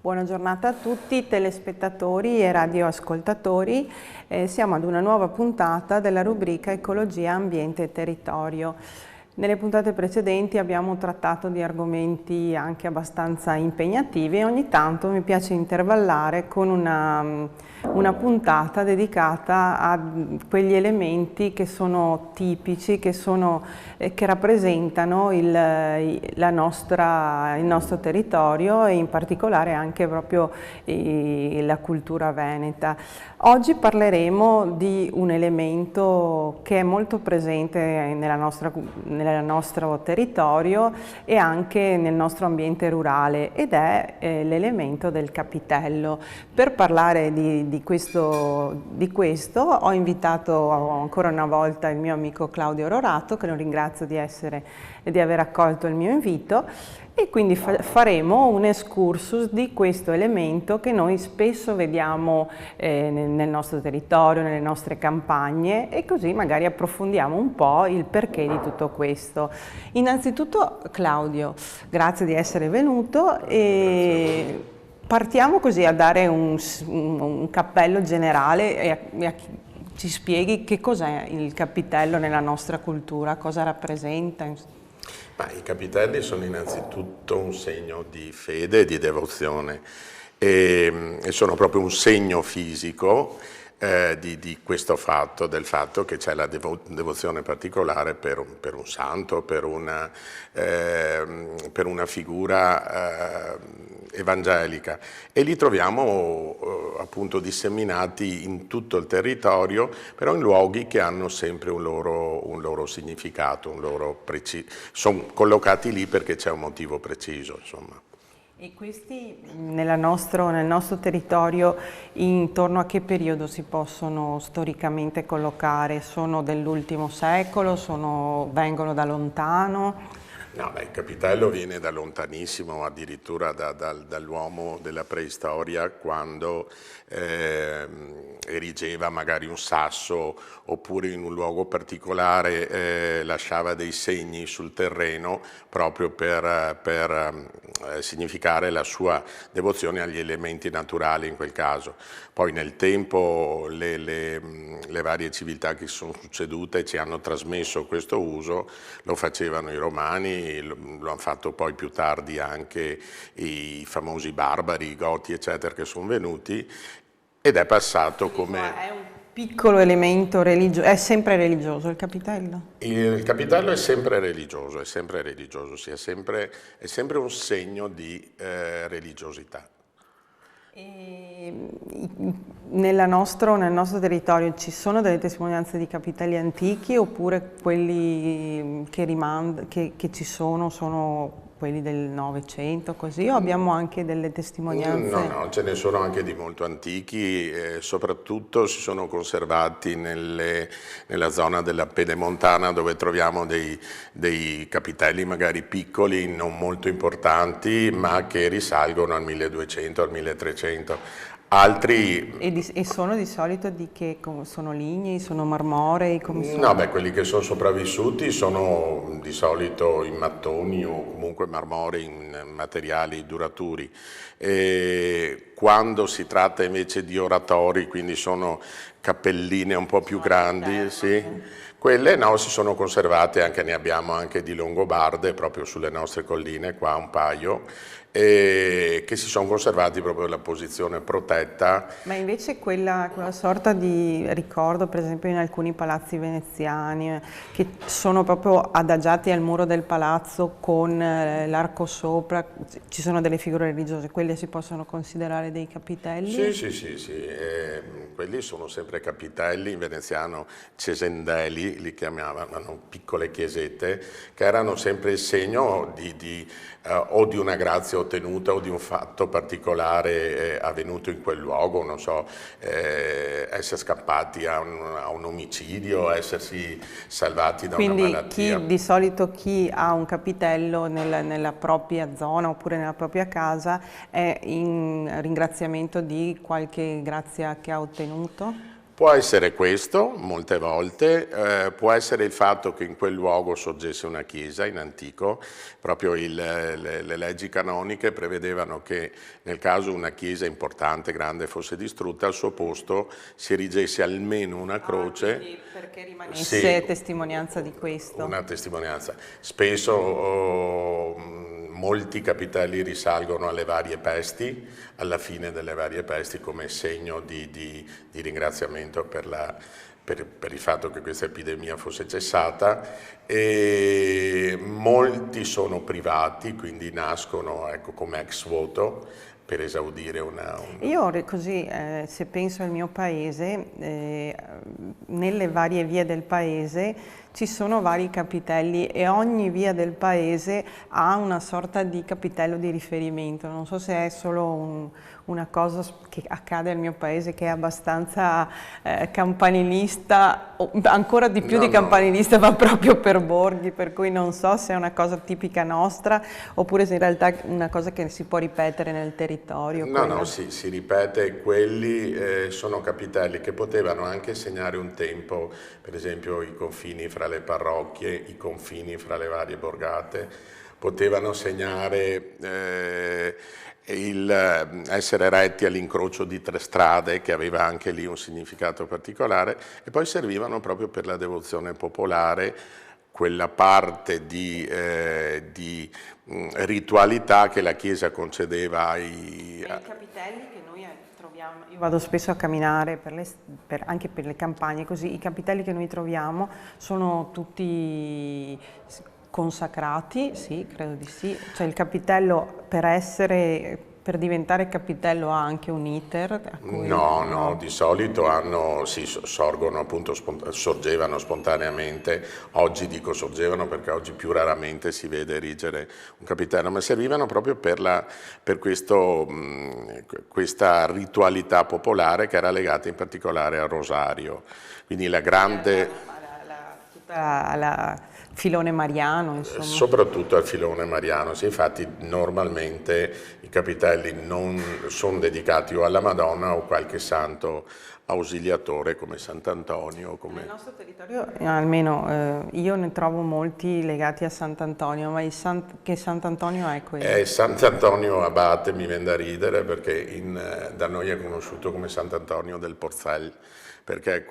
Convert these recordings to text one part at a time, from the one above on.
Buona giornata a tutti telespettatori e radioascoltatori. Siamo ad una nuova puntata della rubrica Ecologia, Ambiente e Territorio. Nelle puntate precedenti abbiamo trattato di argomenti anche abbastanza impegnativi e ogni tanto mi piace intervallare con una puntata dedicata a quegli elementi che sono tipici, che rappresentano il nostro territorio e in particolare anche proprio la cultura veneta. Oggi parleremo di un elemento che è molto presente nel nostro territorio e anche nel nostro ambiente rurale ed è l'elemento del capitello. Per parlare di questo ho invitato ancora una volta il mio amico Claudio Rorato, che lo ringrazio di aver accolto il mio invito, e quindi faremo un excursus di questo elemento che noi spesso vediamo nel nostro territorio, nelle nostre campagne, e così magari approfondiamo un po' il perché di tutto questo. Innanzitutto Claudio, grazie di essere venuto e partiamo così a dare un cappello generale e ci spieghi che cos'è il capitello nella nostra cultura, cosa rappresenta. I capitelli sono innanzitutto un segno di fede e di devozione e sono proprio un segno fisico di questo fatto, del fatto che c'è la devozione particolare per un santo, per una figura evangelica, e li troviamo appunto disseminati in tutto il territorio, però in luoghi che hanno sempre un loro significato, sono collocati lì perché c'è un motivo preciso, insomma. E questi nel nostro territorio intorno a che periodo si possono storicamente collocare? Sono dell'ultimo secolo? Vengono da lontano? No, il capitello viene da lontanissimo, addirittura dall'uomo della preistoria, quando erigeva magari un sasso oppure in un luogo particolare lasciava dei segni sul terreno proprio per significare la sua devozione agli elementi naturali in quel caso. Poi nel tempo le varie civiltà che si sono succedute ci hanno trasmesso questo uso, lo facevano i romani, lo hanno fatto poi più tardi anche i famosi barbari, i goti eccetera, che sono venuti, ed è passato come... È un piccolo elemento religioso, è sempre religioso il capitello? Il capitello è sempre religioso, sì, è sempre un segno di religiosità. Nel nostro territorio ci sono delle testimonianze di capitelli antichi oppure quelli che ci sono quelli del Novecento così, o abbiamo anche delle testimonianze? No, ce ne sono anche di molto antichi, soprattutto si sono conservati nella zona della Pedemontana, dove troviamo dei capitelli magari piccoli, non molto importanti, ma che risalgono al 1200, al 1300. Altri... E sono di solito sono lignei, sono marmorei? No, quelli che sono sopravvissuti sono di solito in mattoni o comunque marmorei, in materiali duraturi. Quando si tratta invece di oratori, quindi sono cappelline un po' più grandi, sì, quelle no, si sono conservate, anche ne abbiamo anche di longobarde proprio sulle nostre colline, qua un paio, che si sono conservati proprio nella posizione protetta. Ma invece quella sorta di ricordo, per esempio in alcuni palazzi veneziani, che sono proprio adagiati al muro del palazzo con l'arco sopra, ci sono delle figure religiose, quelle si possono considerare dei capitelli? Sì. Quelli sono sempre capitelli, in veneziano cesendeli, li chiamavano, piccole chiesette, che erano sempre il segno o di una grazia ottenuta o di un fatto particolare avvenuto in quel luogo, non so, essere scappati a un omicidio, essersi salvati da una malattia. Quindi di solito chi ha un capitello nella propria zona oppure nella propria casa è in ringraziamento di qualche grazia che ha ottenuto? Può essere questo, molte volte, può essere il fatto che in quel luogo sorgesse una chiesa in antico, proprio le leggi canoniche prevedevano che nel caso una chiesa importante, grande, fosse distrutta, al suo posto si erigesse almeno una croce. Perché rimanesse Sì, testimonianza di questo. una testimonianza. Spesso molti capitelli risalgono alle varie pesti, alla fine delle varie pesti, come segno di ringraziamento per il fatto che questa epidemia fosse cessata, e molti sono privati, quindi nascono, ecco, come ex voto per esaudire Io così, se penso al mio paese, nelle varie vie del paese ci sono vari capitelli e ogni via del paese ha una sorta di capitello di riferimento. Non so se è solo una cosa che accade al mio paese, che è abbastanza campanilista, o ancora di più di campanilista, va proprio per borghi, per cui non so se è una cosa tipica nostra oppure se in realtà è una cosa che si può ripetere nel territorio. No, si ripete. Quelli sono capitelli che potevano anche segnare un tempo, per esempio i confini fra le parrocchie, i confini fra le varie borgate, potevano segnare essere retti all'incrocio di 3 strade, che aveva anche lì un significato particolare, e poi servivano proprio per la devozione popolare, quella parte di ritualità che la Chiesa concedeva ai capitelli che noi troviamo, io vado spesso a camminare anche per le campagne, così i capitelli che noi troviamo sono tutti consacrati, sì, credo di sì, cioè il capitello per diventare capitello ha anche un iter? No, di solito sorgono appunto, sorgevano spontaneamente. Oggi dico sorgevano perché oggi più raramente si vede erigere un capitello, ma servivano proprio per questa ritualità popolare che era legata in particolare al rosario. Quindi la grande... alla filone mariano, insomma. Soprattutto al filone mariano, sì, infatti normalmente i capitelli non sono dedicati o alla Madonna o qualche santo ausiliatore come Sant'Antonio. Nel nostro territorio, almeno io ne trovo molti legati a Sant'Antonio, ma che Sant'Antonio è quello? Sant'Antonio Abate, mi viene da ridere perché da noi è conosciuto come Sant'Antonio del Porcel, perché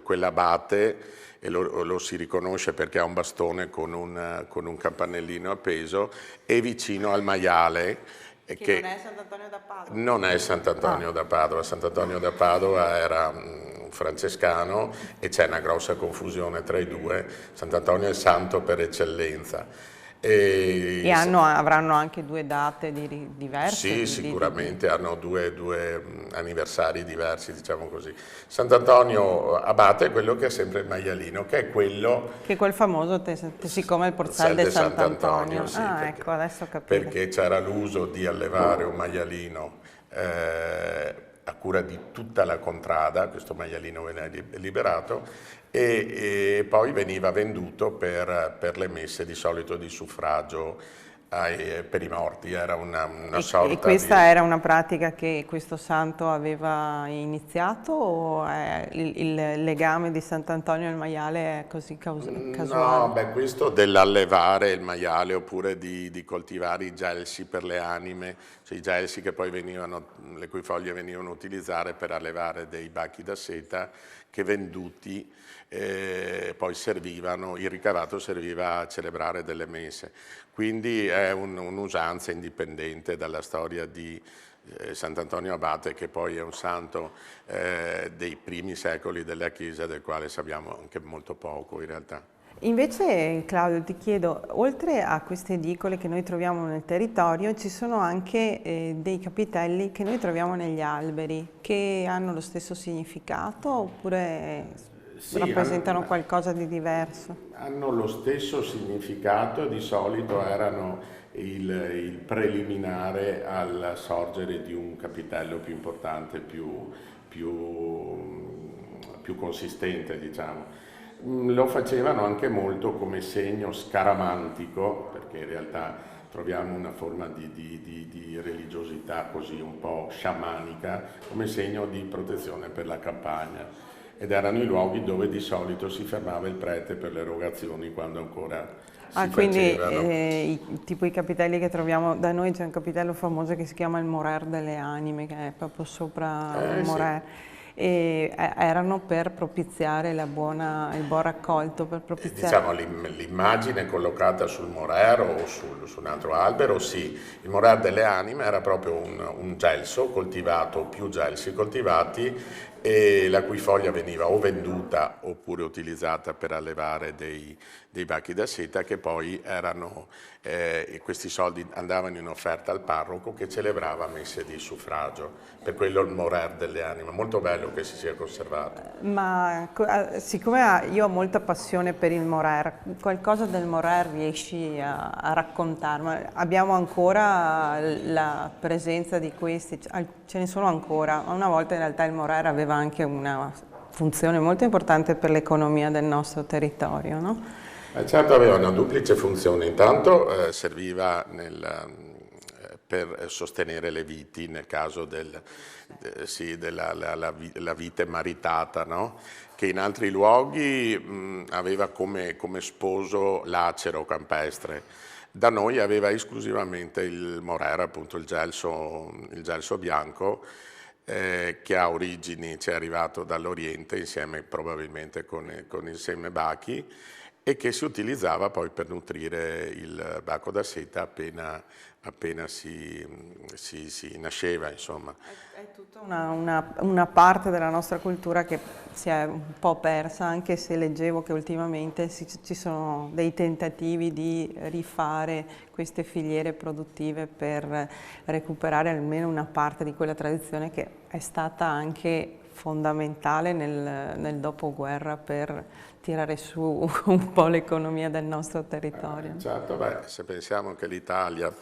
quell'abate, e lo si riconosce perché ha un bastone con un campanellino appeso, è vicino al maiale. Che non è Sant'Antonio da Padova? Non è Sant'Antonio da Padova. Sant'Antonio da Padova era un francescano e c'è una grossa confusione tra i due. Sant'Antonio è il santo per eccellenza. E avranno anche 2 date diverse? Sì, sicuramente hanno due anniversari diversi, diciamo così. Sant'Antonio Abate è quello che ha sempre il maialino, che è quello... Che è quel famoso siccome il Porcel di Sant'Antonio. Sì, ecco, adesso ho capito. Perché c'era l'uso di allevare un maialino a cura di tutta la contrada, questo maialino venne liberato, e poi veniva venduto per le messe di solito di suffragio per i morti. Era una sorta e questa era una pratica che questo santo aveva iniziato o il legame di Sant'Antonio al maiale è così casuale? No, questo dell'allevare il maiale oppure di coltivare i gelsi per le anime, cioè i gelsi che poi le cui foglie venivano utilizzate per allevare dei bachi da seta che venduti poi il ricavato serviva a celebrare delle messe. Quindi è un'usanza indipendente dalla storia di Sant'Antonio Abate, che poi è un santo dei primi secoli della Chiesa, del quale sappiamo anche molto poco in realtà. Invece, Claudio, ti chiedo, oltre a queste edicole che noi troviamo nel territorio, ci sono anche dei capitelli che noi troviamo negli alberi, che hanno lo stesso significato oppure rappresentano qualcosa di diverso? Hanno lo stesso significato, di solito erano il preliminare al sorgere di un capitello più importante, più consistente, diciamo. Lo facevano anche molto come segno scaramantico, perché in realtà troviamo una forma di religiosità così un po' sciamanica come segno di protezione per la campagna, ed erano i luoghi dove di solito si fermava il prete per le erogazioni quando ancora si quindi facevano. tipo i capitelli che troviamo da noi, c'è un capitello famoso che si chiama il Morer delle Anime, che è proprio sopra il Morer. Sì. E erano per propiziare il buon raccolto, per propiziare... Diciamo l'immagine collocata sul morero o su un altro albero, sì, il morer delle anime era proprio un gelso coltivato, più gelsi coltivati, e la cui foglia veniva o venduta oppure utilizzata per allevare dei bachi da seta, che poi erano, questi soldi andavano in offerta al parroco che celebrava messe di suffragio, per quello il morer delle anime, molto bello che si sia conservato. Ma siccome io ho molta passione per il Morer, qualcosa del Morer riesci a raccontarmi? Abbiamo ancora la presenza di questi, ce ne sono ancora. Una volta in realtà il Morer aveva anche una funzione molto importante per l'economia del nostro territorio, no? Certo, aveva una duplice funzione. Intanto serviva per sostenere le viti nel caso della vite maritata, no? Che in altri luoghi aveva come sposo lacero campestre. Da noi aveva esclusivamente il morera, appunto il gelso bianco, che ha origini, ci è arrivato dall'Oriente insieme probabilmente con il seme bachi, e che si utilizzava poi per nutrire il baco da seta appena si nasceva, insomma. È tutta una parte della nostra cultura che si è un po' persa, anche se leggevo che ultimamente ci sono dei tentativi di rifare queste filiere produttive per recuperare almeno una parte di quella tradizione che è stata anche fondamentale nel dopoguerra per tirare su un po' l'economia del nostro territorio. Certo, se pensiamo che l'Italia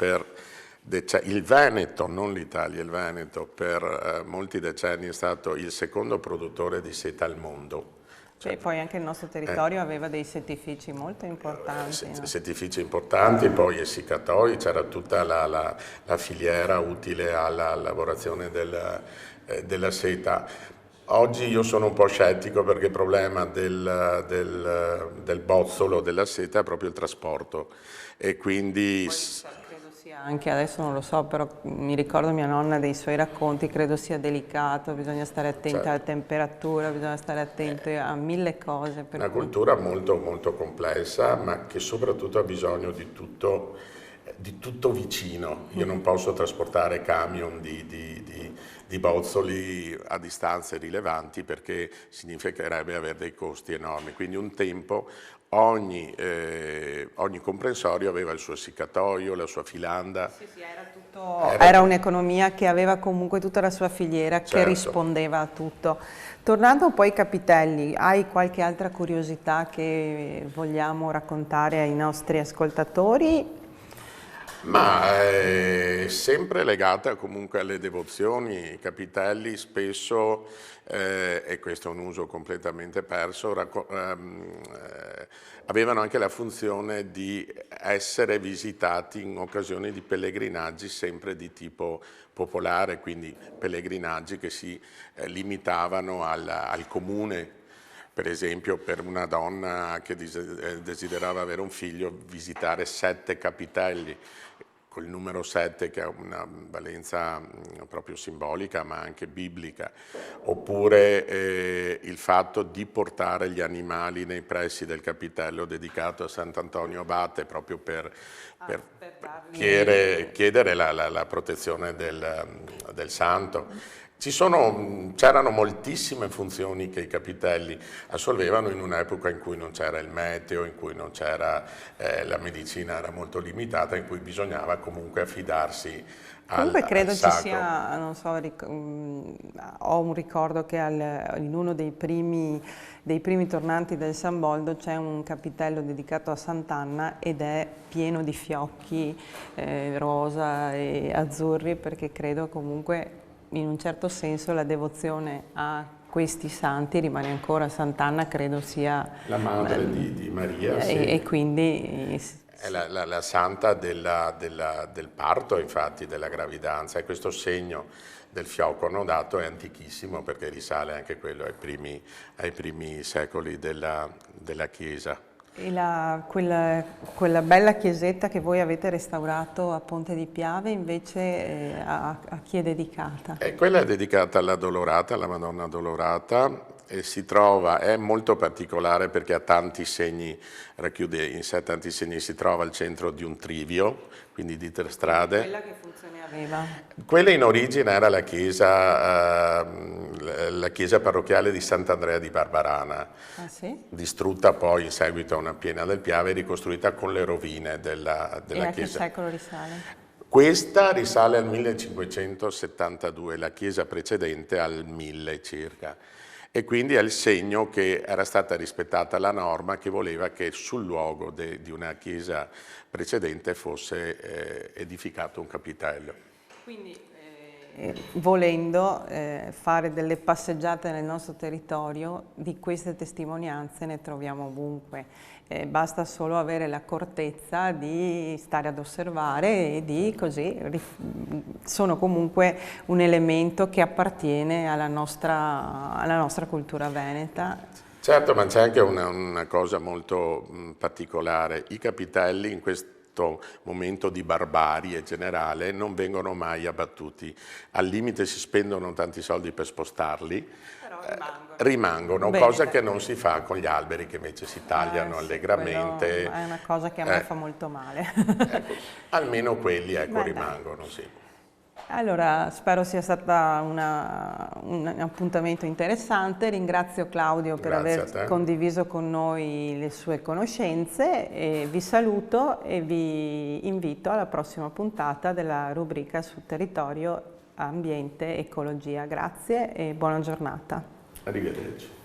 il Veneto, non l'Italia, il Veneto per molti decenni è stato il secondo produttore di seta al mondo. E poi anche il nostro territorio aveva dei settifici molto importanti. Settifici importanti, poi essiccatoi, c'era tutta la filiera utile alla lavorazione della seta. Oggi io sono un po' scettico perché il problema del bozzolo della seta è proprio il trasporto, e quindi... Credo sia anche, adesso non lo so, però mi ricordo mia nonna dei suoi racconti, credo sia delicato, bisogna stare attenti alla temperatura, bisogna stare attenti a mille cose. Una cultura molto, molto complessa, ma che soprattutto ha bisogno di tutto vicino. Io non posso trasportare camion di bozzoli a distanze rilevanti perché significherebbe avere dei costi enormi. Quindi un tempo ogni comprensorio aveva il suo essiccatoio, la sua filanda. Sì, era un'economia che aveva comunque tutta la sua filiera, che rispondeva a tutto. Tornando poi ai capitelli, hai qualche altra curiosità che vogliamo raccontare ai nostri ascoltatori? Ma è sempre legata comunque alle devozioni. I capitelli spesso, e questo è un uso completamente perso, avevano anche la funzione di essere visitati in occasione di pellegrinaggi sempre di tipo popolare, quindi pellegrinaggi che si limitavano al comune. Per esempio, per una donna che desiderava avere un figlio, visitare 7 capitelli, col numero 7 che ha una valenza proprio simbolica ma anche biblica, oppure il fatto di portare gli animali nei pressi del capitello dedicato a Sant'Antonio Abate proprio per chiedere la protezione del santo. C'erano moltissime funzioni che i capitelli assolvevano in un'epoca in cui non c'era il meteo, in cui non c'era, la medicina era molto limitata, in cui bisognava comunque affidarsi Comunque credo sacro. Ci sia, non so, ho un ricordo che in uno dei primi tornanti del San Boldo c'è un capitello dedicato a Sant'Anna ed è pieno di fiocchi rosa e azzurri, perché credo comunque in un certo senso la devozione a questi santi rimane ancora. Sant'Anna credo sia la madre di Maria, sì. E quindi È la santa del parto, infatti, della gravidanza, e questo segno del fiocco annodato è antichissimo perché risale anche quello ai primi secoli della Chiesa. E quella bella chiesetta che voi avete restaurato a Ponte di Piave invece a chi è dedicata? Quella è dedicata alla Dolorata, alla Madonna Dolorata, e è molto particolare perché ha tanti segni, racchiude in sé tanti segni, si trova al centro di un trivio, quindi di 3 strade. Quella che funzione aveva? Quella in origine era la chiesa parrocchiale di Sant'Andrea di Barbarana, sì? Distrutta poi in seguito a una piena del Piave e ricostruita con le rovine della E a che chiesa. secolo risale? Questa risale al 1572, la chiesa precedente al 1000 circa. E quindi è il segno che era stata rispettata la norma che voleva che sul luogo di una chiesa precedente fosse edificato un capitello. Quindi volendo fare delle passeggiate nel nostro territorio, di queste testimonianze ne troviamo ovunque. Basta solo avere l'accortezza di stare ad osservare e di così sono comunque un elemento che appartiene alla nostra cultura veneta. Certo, ma c'è anche una cosa molto particolare. I capitelli in questo momento di barbarie generale non vengono mai abbattuti. Al limite si spendono tanti soldi per spostarli, però rimangono, bene, cosa che non si fa con gli alberi che invece si tagliano sì, allegramente. È una cosa che a me fa molto male. Ecco, almeno quelli rimangono, sì. Allora, spero sia stato un appuntamento interessante. Ringrazio Claudio per aver condiviso con noi le sue conoscenze e vi saluto e vi invito alla prossima puntata della rubrica sul territorio, ambiente, ecologia. Grazie e buona giornata. Arrivederci.